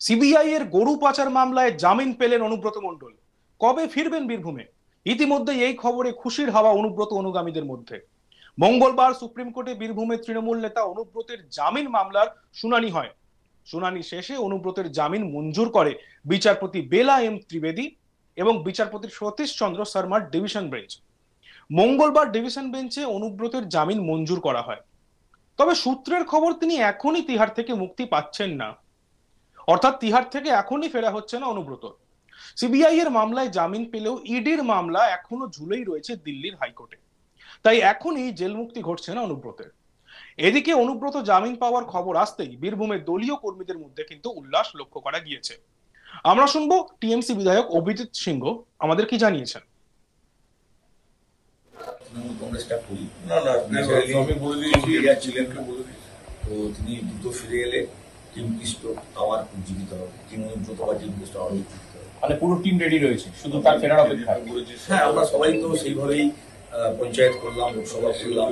CBI এর গরু পাচার মামলায় জামিন পেলেন অনুব্রত মণ্ডল। কবে ফিরবেন বীরভূমে? ইতিমধ্যে এই খবরে খুশির হাওয়া অনুব্রত অনুগামীদের মধ্যে। মঙ্গলবার সুপ্রিম কোর্টে বীরভূমের তৃণমূল নেতা অনুব্রতের জামিন মামলার শুনানি হয়। শুনানি শেষে অনুব্রতের জামিন মঞ্জুর করে বিচারপতি বেলা এম ত্রিবেদী এবং বিচারপতি সতীশ চন্দ্র শর্মার ডিভিশন বেঞ্চ। মঙ্গলবার ডিভিশন বেঞ্চে অনুব্রতের জামিন মঞ্জুর করা হয়। তবে সূত্রের খবর তিনি এখনই তিহার থেকে মুক্তি পাচ্ছেন না, অর্থাৎ তিহার থেকে এখনই ফেরা হচ্ছে না অনুব্রত। সিবিআই এর মামলায় জামিন পেলেও ইডির মামলা এখনো ঝুলেই রয়েছে দিল্লির হাইকোর্টে, তাই এখনই জেল মুক্তি ঘটছে না অনুব্রতের। এদিকে অনুব্রত জামিন পাওয়ার খবর আসতেই বীরভূমের দলীয় কর্মীদের মধ্যে কিন্তু উল্লাস লক্ষ্য করা গিয়েছে। আমরা শুনবো টিএমসি বিধায়ক অভিজিৎ সিংহ আমাদের কি জানিয়েছেন। কংগ্রেসটা করি না না আমি বলে দিয়েছি ছিলেন তো তিনি দ্রুত ফিরে এলে টিম কৃষ্ণ আবার উজ্জীবিত হবে, টিম অনুব্রত বা টিম কৃষ্ণ আবার উজ্জীবিত হবে। মানে পুরো টিম রেডি রয়েছে, শুধু তার ফেরার অপেক্ষা। হ্যাঁ, আমরা সবাই তো সেইভাবেই পঞ্চায়েত করলাম, লোকসভা করলাম,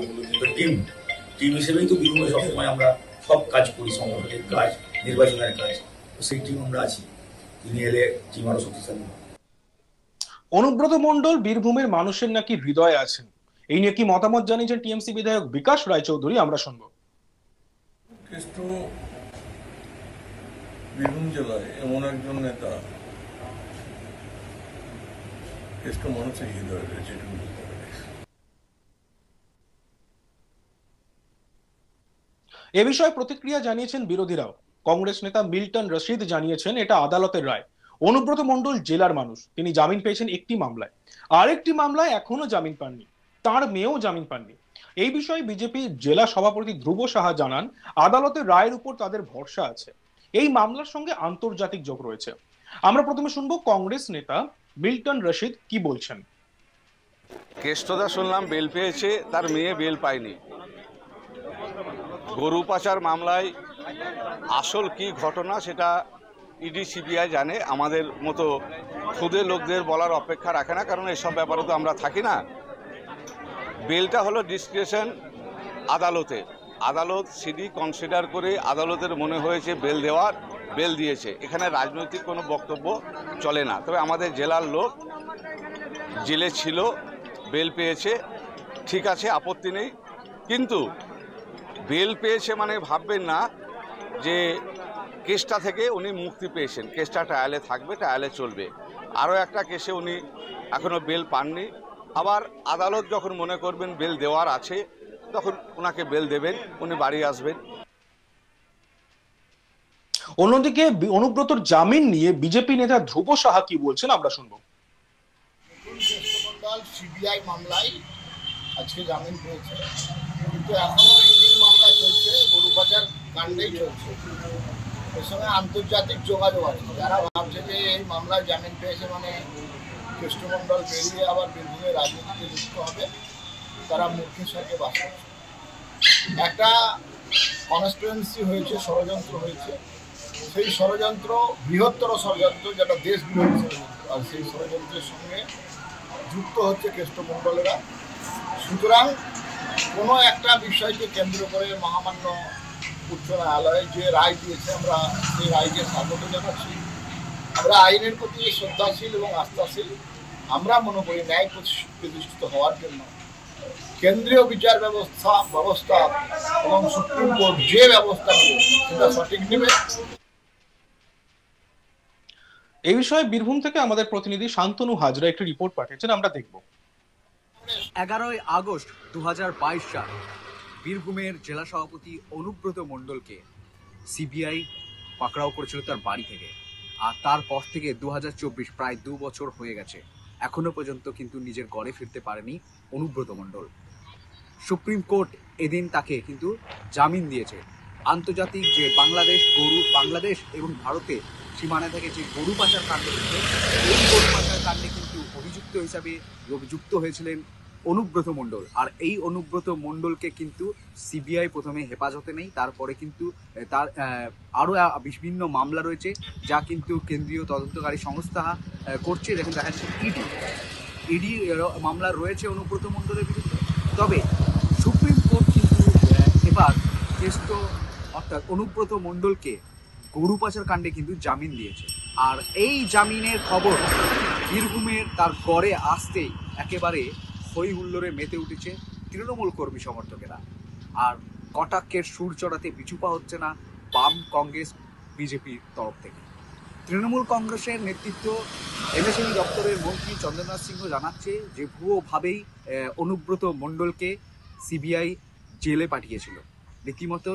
টিম হিসেবেই তো বীরভূমে সবসময় আমরা সব কাজ করি, সংগঠনের কাজ, নির্বাচনের কাজ, তো সেই টিম আমরা আছি। তিনি এলে টিম আরো শক্তিশালী। অনুব্রত মণ্ডল বীরভূমের মানুষের নাকি হৃদয়ে আছেন, এই নিয়ে কি মতামত জানিয়েছেন টিএমসি বিধায়ক বিকাশ রায়চৌধুরী, আমরা শুনবো। বীরভূম জেলায় এমন একজন নেতা কেষ্ট মানুষের হৃদয়ে রয়েছে। এ বিষয়ে প্রতিক্রিয়া জানিয়েছেন বিরোধীরাও। কংগ্রেস নেতা মিল্টন রশিদ জানিয়েছেন এটা আদালতের রায়। অনুব্রত মণ্ডল জেলার মানুষ, তিনি জামিন পেয়েছেন একটি মামলায়, আরেকটি মামলায় এখনো জামিন পাননি, তার মেয়েও জামিন পাননি। এই বিষয়ে বিজেপি জেলা সভাপতি ধ্রুব সাহা জানান আদালতের রায়ের উপর তাদের ভরসা আছে, এই মামলার সঙ্গে আন্তর্জাতিক যোগ রয়েছে। আমরা প্রথমে শুনবো কংগ্রেস নেতা মিল্টন রশিদ কি বলছেন। কেষ্টদা শুনলাম বেল পেয়েছে, তার মেয়ে বেল পায়নি। গরু পাচার মামলায় আসল কি ঘটনা সেটা ইডি সিবিআই জানে, আমাদের মতো খুদে লোকদের বলার অপেক্ষা রাখে না, কারণ এসব ব্যাপারে তো আমরা থাকি না। বেলটা হলো ডিসক্রিপশন আদালতে, আদালত সিডি কনসিডার করে আদালতের মনে হয়েছে বেল দেওয়ার, বেল দিয়েছে। এখানে রাজনৈতিক কোনো বক্তব্য চলে না। তবে আমাদের জেলার লোক জেলে ছিল, বেল পেয়েছে, ঠিক আছে, আপত্তি নেই। কিন্তু বেল পেয়েছে মানে ভাববেন না যে কেসটা থেকে উনি মুক্তি পেয়েছেন। কেসটা ট্রায়ালে থাকবে, ট্রায়ালে চলবে। আরও একটা কেসে উনি এখনও বেল পাননি। আবার আদালত যখন মনে করবেন বেল দেওয়ার আছে তখন ওনাকে বেল দেবেন, উনি বাড়ি আসবেন। অন্যদিকে অনুব্রতর জামিন নিয়ে বিজেপি নেতা ধ্রুব সাহা কি বলছেন, আমরা শুনবো। সিবিআই মামলায় আজকে জামিন পেয়েছে, কিন্তু এখনো এই মামলা চলছে, গরু পাচার কাণ্ডেই চলছে। এর সঙ্গে আন্তর্জাতিক যোগাযোগ আছে। যারা ভাবছে যে এই মামলায় জামিন পেয়েছে মানে কৃষ্ণমণ্ডল বেরিয়ে আবার বীরভূমের রাজনীতিতে যুক্ত হবে, তারা মুখ্যের সঙ্গে বাস করছে। একটা কনস্পিরেন্সি হয়েছে, ষড়যন্ত্র হয়েছে। সেই ষড়যন্ত্র বৃহত্তর ষড়যন্ত্র, যেটা দেশ বিরোধী ষড়যন্ত্র, আর সেই ষড়যন্ত্রের সঙ্গে যুক্ত হচ্ছে কৃষ্ণমণ্ডলেরা। সুতরাং কোনো একটা বিষয়কে কেন্দ্র করে মহামান্য উচ্চ ন্যায়ালয়ে যে রায় দিয়েছে, আমরা সেই রায়কে স্বাগত জানাচ্ছি। আমরা আইনের প্রতি শ্রদ্ধাশীল এবং আস্থাশীল। আমরা মনে করি ন্যায় প্রতিষ্ঠিত হওয়ার জন্য কেন্দ্রীয় বিচার ব্যবস্থা এবং সুপ্রিম কোর্ট যে ব্যবস্থা নেবে সেটা সঠিক নেবে। এই বিষয়ে বীরভূম থেকে আমাদের প্রতিনিধি শান্তনু হাজরা একটি রিপোর্ট পাঠিয়েছেন, আমরা দেখব। 11 আগস্ট 2022 সাল বীরভূমের জেলা সভাপতি অনুব্রত মণ্ডলকে সিবিআই পাকড়াও করেছিল তার বাড়ি থেকে। আর তারপর থেকে 2024 প্রায় 2 বছর হয়ে গেছে, এখনো পর্যন্ত কিন্তু নিজের ঘরে ফিরতে পারেনি অনুব্রত মণ্ডল। সুপ্রিম কোর্ট এদিন তাকে কিন্তু জামিন দিয়েছে। আন্তর্জাতিক যে বাংলাদেশ এবং ভারতে সীমানা থেকে যে গরু পাচার কাণ্ড হয়েছে, এই গরু পাচার কাণ্ডে কিন্তু অভিযুক্ত হিসাবে যুক্ত হয়েছিলেন অনুব্রত মণ্ডল। আর এই অনুব্রত মণ্ডলকে কিন্তু সিবিআই প্রথমে হেফাজতে নেই, তারপরে কিন্তু তার আরও বিভিন্ন মামলা রয়েছে যা কিন্তু কেন্দ্রীয় তদন্তকারী সংস্থা করছে। দেখুন, দেখা যাচ্ছে ইডি মামলা রয়েছে অনুব্রত মণ্ডলের বিরুদ্ধে। তবে সুপ্রিম কোর্ট কিন্তু এবার কেষ্ট অর্থাৎ অনুব্রত মণ্ডলকে গরু পাচার কাণ্ডে কিন্তু জামিন দিয়েছে। আর এই জামিনের খবর বীরভূমের তার গড়ে আসতেই একেবারে হই হুল্লোড়ে মেতে উঠেছে তৃণমূল কর্মী সমর্থকেরা। আর কটাক্ষের সুর চড়াতে পিছুপা হচ্ছে না বাম, কংগ্রেস, বিজেপির তরফ থেকে। তৃণমূল কংগ্রেসের নেতৃত্ব এমএসএমই দপ্তরের মন্ত্রী চন্দ্রনাথ সিংহ জানাচ্ছে যে ভুয়োভাবেই অনুব্রত মণ্ডলকে সিবিআই জেলে পাঠিয়েছিল। রীতিমতো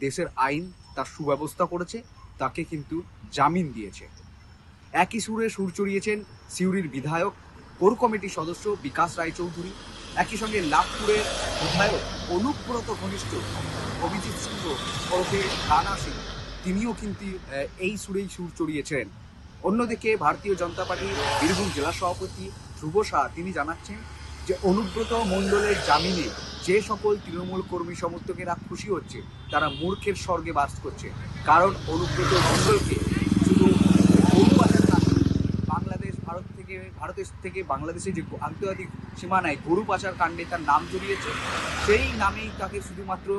দেশের আইন তার সুব্যবস্থা করেছে, তাকে কিন্তু জামিন দিয়েছে। একই সুরে সুর চড়িয়েছেন সিউড়ির বিধায়ক, কোর কমিটির সদস্য বিকাশ রায়চৌধুরী। একই সঙ্গে লাভপুরের বিধায়ক অনুব্রত ঘনিষ্ঠ অভিজিৎ সিংহ ওরফে রানা সিং, তিনিও কিন্তু এই সুরেই সুর চড়িয়েছেন। অন্যদিকে ভারতীয় জনতা পার্টির বীরভূম জেলা সভাপতি ধ্রুব শাহ তিনি জানাচ্ছেন যে অনুব্রত মণ্ডলের জামিনে যে সকল তৃণমূল কর্মী সমর্থকেরা খুশি হচ্ছে তারা মূর্খের স্বর্গে বাস করছে। কারণ অনুব্রত মণ্ডলকে শুধু গরু পাচার না, ভারতের থেকে বাংলাদেশের যে আন্তর্জাতিক সীমানায় গরু পাচার কাণ্ডে তার নাম জড়িয়েছে, সেই নামেই তাকে শুধুমাত্র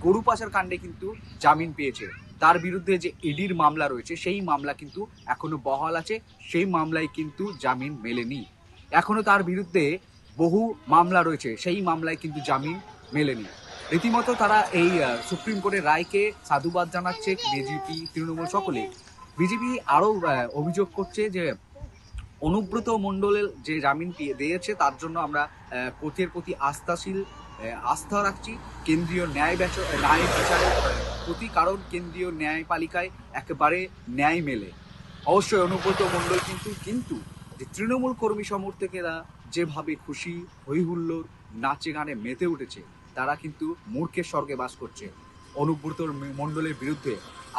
গরু পাচার কাণ্ডে কিন্তু জামিন পেয়েছে। তার বিরুদ্ধে যে ইডির মামলা রয়েছে সেই মামলা কিন্তু এখনো বহাল আছে, সেই মামলায় কিন্তু জামিন মেলেনি। এখনো তার বিরুদ্ধে বহু মামলা রয়েছে, সেই মামলায় কিন্তু জামিন মেলেনি। রীতিমতো তারা এই সুপ্রিম কোর্টের রায়কে সাধুবাদ জানাচ্ছে বিজেপি, তৃণমূল সকলে। বিজেপি আরও অভিযোগ করছে যে অনুব্রত মণ্ডলের যে জামিন দিয়েছে তার জন্য আমরা কোর্টের প্রতি আস্থা রাখছি, কেন্দ্রীয় ন্যায় বিচারের প্রতি, কারণ কেন্দ্রীয় ন্যায়পালিকায় একেবারে ন্যায় মেলে। অবশ্যই অনুব্রত মণ্ডল কিন্তু যে তৃণমূল কর্মী সমর্থকেরা যেভাবে খুশি হই হুল্লোড় নাচে গানে মেতে উঠেছে, তারা কিন্তু মূর্খের স্বর্গে বাস করছে। অনুব্রত মণ্ডলের বিরুদ্ধে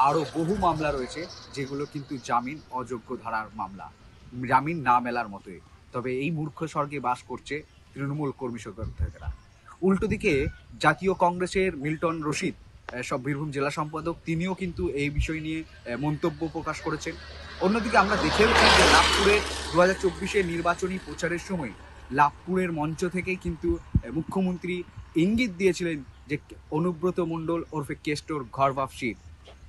আরও বহু মামলা রয়েছে যেগুলো কিন্তু জামিন অযোগ্য ধারার মামলা, জামিন না মেলার মতোই। তবে এই মূর্খ স্বর্গে বাস করছে তৃণমূল কর্মী সমর্থকেরা। উল্টো দিকে জাতীয় কংগ্রেসের মিল্টন রশিদ, সব বীরভূম জেলা সম্পাদক, তিনিও কিন্তু এই বিষয় নিয়ে মন্তব্য প্রকাশ করেছেন। অন্যদিকে আমরা দেখেওছি যে লাভপুরের 2024 নির্বাচনী প্রচারের সময় লাভপুরের মঞ্চ থেকে কিন্তু মুখ্যমন্ত্রী ইঙ্গিত দিয়েছিলেন যে অনুব্রত মণ্ডল ওরফে কেষ্টর ঘর বাপসি।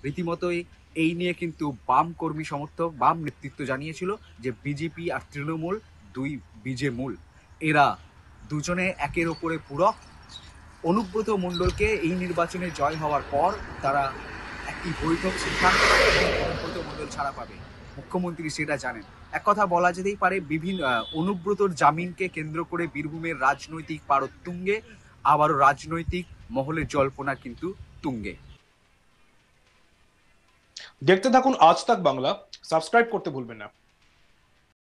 রীতিমতোই এই নিয়ে কিন্তু বাম কর্মী সমর্থক, বাম নেতৃত্ব জানিয়েছিল যে বিজেপি আর তৃণমূল দুই বীজে মূল, এরা দুজনে একের ওপরে পূরক। অনুব্রত মণ্ডলকে এই নির্বাচনে জয় হওয়ার পর তারা একটি বৈঠক সিদ্ধান্ত অনুব্রত মণ্ডল ছাড়া পাবে, মুখ্যমন্ত্রী সেটা জানেন। এক কথা বলা যেতেই পারে বিভিন্ন অনুব্রতর জামিনকে কেন্দ্র করে বীরভূমের রাজনৈতিক পারদ তুঙ্গে, আবারও রাজনৈতিক মহলের জল্পনা কিন্তু তুঙ্গে। দেখতে থাকুন আজ তাক বাংলা, সাবস্ক্রাইব করতে ভুলবেন না।